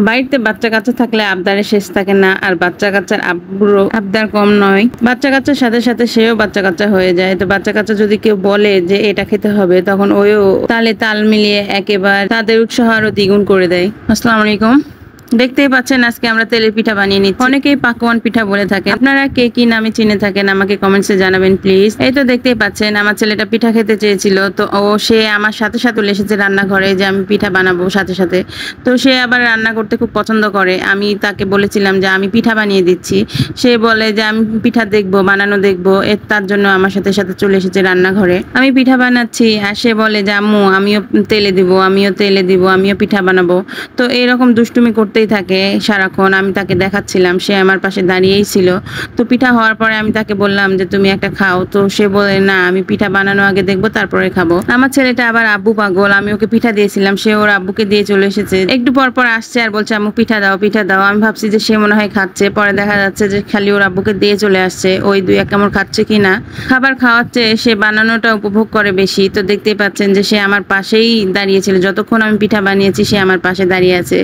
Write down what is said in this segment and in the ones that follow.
বাড়িতে বাচ্চা কাচ্চা থাকলে আবদারের শেষ থাকে না, আর বাচ্চা কাচ্চার আব্বুরও আবদার কম নয়। বাচ্চা কাচ্চার সাথে সাথে সেও বাচ্চা কাচ্চা হয়ে যায়। তো বাচ্চা কাচ্চা যদি কেউ বলে যে এটা খেতে হবে, তখন ওও তালে তাল মিলিয়ে একেবারে তাদের উৎসাহ আরো দ্বিগুণ করে দেয়। আসসালামু আলাইকুম। দেখতেই পাচ্ছেন আজকে আমরা তেলের পিঠা বানিয়ে নিচ্ছি। অনেকেই পাকোয়ান পিঠা বলে থাকে। আপনারা কে কি নামে চিনে থাকেন আমাকে কমেন্টসে জানাবেন প্লিজ। এই তো দেখতেই পাচ্ছেন আমার ছেলেটা পিঠা খেতে চেয়েছিল, তো সে আমার সাথে সাথে চলে এসেছে রান্নাঘরে যে আমি পিঠা বানাবো সাথে সাথে। তো সে আবার রান্না করতে খুব পছন্দ করে। আমি তাকে বলেছিলাম যে আমি পিঠা বানিয়ে দিচ্ছি। সে বলে যে আমি পিঠা দেখবো, বানানো দেখবো, তার জন্য আমার সাথে সাথে চলে এসেছে রান্নাঘরে। আমি পিঠা বানাচ্ছি আর সে বলে যে আম্মু আমিও তেলে দিব, আমিও তেলে দিব, আমিও পিঠা বানাবো। তো এরকম দুষ্টুমি করতেই থাকে সারাক্ষণ। আমি তাকে দেখাচ্ছিলাম, সে আমার পাশে দাঁড়িয়েই ছিল। তো পিঠা হওয়ার পরে আমি তাকে বললাম যে তুমি একটা খাও। তো সে বলে না, আমি পিঠা বানানো আগে দেখবো তারপরে খাবো। আমার ছেলেটা আবার আব্বু পাগল। আমি ওকে পিঠা দিয়েছিলাম, সে ওর আব্বুকে দিয়ে চলে এসেছে। একটু পর পর আসছে আর বলছে আম্মু পিঠা দাও, পিঠা দাও। আমি ভাবছি যে সে মনে হয় খাচ্ছে, পরে দেখা যাচ্ছে যে খালি ওর আব্বুকে দিয়ে চলে আসছে। ওই দুই এক কামড় খাচ্ছে কিনা। খাবার খাওয়াচ্ছে, সে বানানোটা উপভোগ করে বেশি। তো দেখতেই পাচ্ছেন যে সে আমার পাশেই দাঁড়িয়েছিল, যতক্ষণ আমি পিঠা বানিয়েছি সে আমার পাশে দাঁড়িয়ে আছে।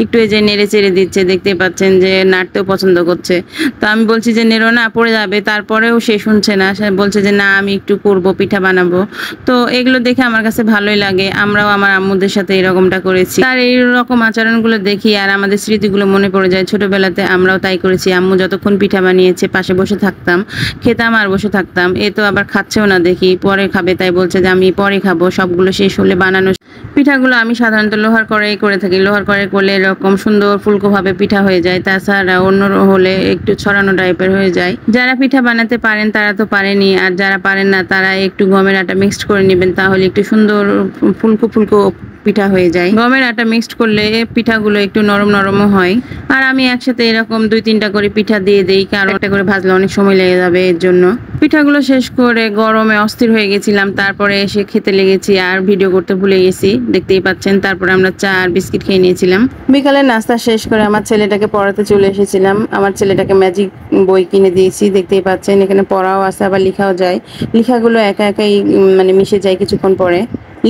একটু এই যে নেড়ে চেড়ে দিচ্ছে, দেখতেই পাচ্ছেন যে নাড়তেও পছন্দ করছে। তো আমি বলছি যে নেড়ো না, পড়ে যাবে, তারপরেও সে শুনছে না। সে বলছে যে না আমি একটু করবো, পিঠা বানাবো। তো এগুলো দেখে আমার কাছে ভালোই লাগে। আমরাও আমার আম্মুদের সাথে এরকমটা করেছি। তার এইরকম আচরণগুলো দেখি আর আমাদের স্মৃতিগুলো মনে পড়ে যায়। ছোটবেলাতে আমরাও তাই করেছি। আম্মু যতক্ষণ পিঠা বানিয়েছে পাশে বসে থাকতাম, খেতাম আর বসে থাকতাম। এ তো আবার খাচ্ছেও না দেখি, পরে খাবে, তাই বলছে যে আমি পরে খাবো। সবগুলো শেষ হলে বানানো পিঠাগুলো আমি সাধারণত লোহার কড়াই করে থাকি। লোহার কড়াই করলে এরকম সুন্দর ফুলকো ভাবে পিঠা হয়ে যায়। তাছাড়া অন্য হলে একটু ছড়ানো টাইপের হয়ে যায়। যারা পিঠা বানাতে পারেন তারা তো পারেনি, আর যারা পারেন না তারা একটু গমের আটা মিক্সড করে নেবেন, তাহলে একটু সুন্দর ফুলকো ফুলকো পিঠা হয়ে যায়। গমের আটা মিক্সড করলে পিঠাগুলো একটু নরম নরমও হয়। আর আমি একসাথে এরকম 2-3টা করে পিঠা দিয়ে দেই, কারণ একটা করে ভাজলে অনেক সময় লেগে যাবে, এর জন্য। পিঠাগুলো শেষ করে গরমে অস্থির হয়ে গেছিলাম, তারপরে এসে খেতে লেগেছি আর ভিডিও করতে ভুলে গেছি, দেখতেই পাচ্ছেন। তারপরে আমরা চা আর বিস্কিট খেয়ে নিয়েছিলাম। বিকালে নাস্তা শেষ করে আমার ছেলেটাকে পড়াতে চলে এসেছিলাম। আমার ছেলেটাকে ম্যাজিক বই কিনে দিয়েছি, দেখতেই পাচ্ছেন। এখানে পড়াও আছে আবার লেখাও যায়। লেখাগুলো একা একাই মানে মিশে যায় কিছুক্ষণ পরে।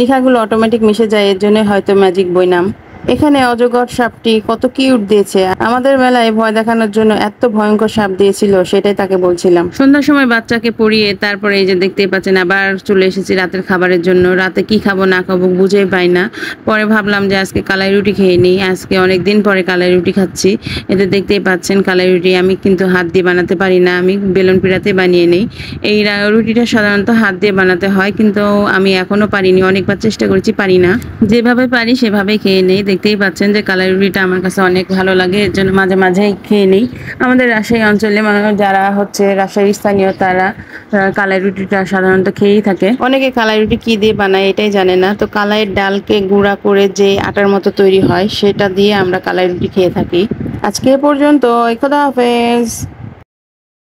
লেখাগুলো অটোমেটিক মিশে যায়, এর জন্য হয়তো ম্যাজিক বই নাম। এখানে অজগর সাপটি কত কিউট দিয়েছে। আমাদের বেলায় ভয় দেখানোর জন্য এত ভয়ঙ্কর সাপ দিয়েছিল, সেটাই তাকে বলছিলাম। সন্ধ্যার সময় বাচ্চাকে পড়িয়ে তারপরে এই যে দেখতেই পাচ্ছেন আবার চলে এসেছি রাতের খাবারের জন্য। রাতে কি খাবো না খাবো বুঝেই পাই না। পরে ভাবলাম যে আজকে কালাই রুটি খেয়ে নিই। আজকে অনেকদিন পরে কালাই রুটি খাচ্ছি। এতে দেখতেই পাচ্ছেন কালাই রুটি আমি কিন্তু হাত দিয়ে বানাতে পারি না, আমি বেলুন পিড়াতে বানিয়ে নেই। এই রুটিটা সাধারণত হাত দিয়ে বানাতে হয়, কিন্তু আমি এখনো পারিনি। অনেকবার চেষ্টা করেছি, পারি না। যেভাবে পারি সেভাবে খেয়ে নেই। দেখতেই পাচ্ছেন যে কালাই রুটিটা আমার কাছে অনেক ভালো লাগে, এর জন্য মাঝে মাঝেই খেয়ে নেই। আমাদের রাজশাহী অঞ্চলে যারা হচ্ছে রাজশাহীর স্থানীয়, তারা কালাই রুটিটা সাধারণত খেয়েই থাকে। অনেকে কালাই রুটি কি দিয়ে বানায় এটাই জানে না। তো কালাইয়ের ডালকে গুঁড়া করে যে আটার মতো তৈরি হয়, সেটা দিয়ে আমরা কালাই রুটি খেয়ে থাকি। আজকে এ পর্যন্ত, খোদা হাফেজ।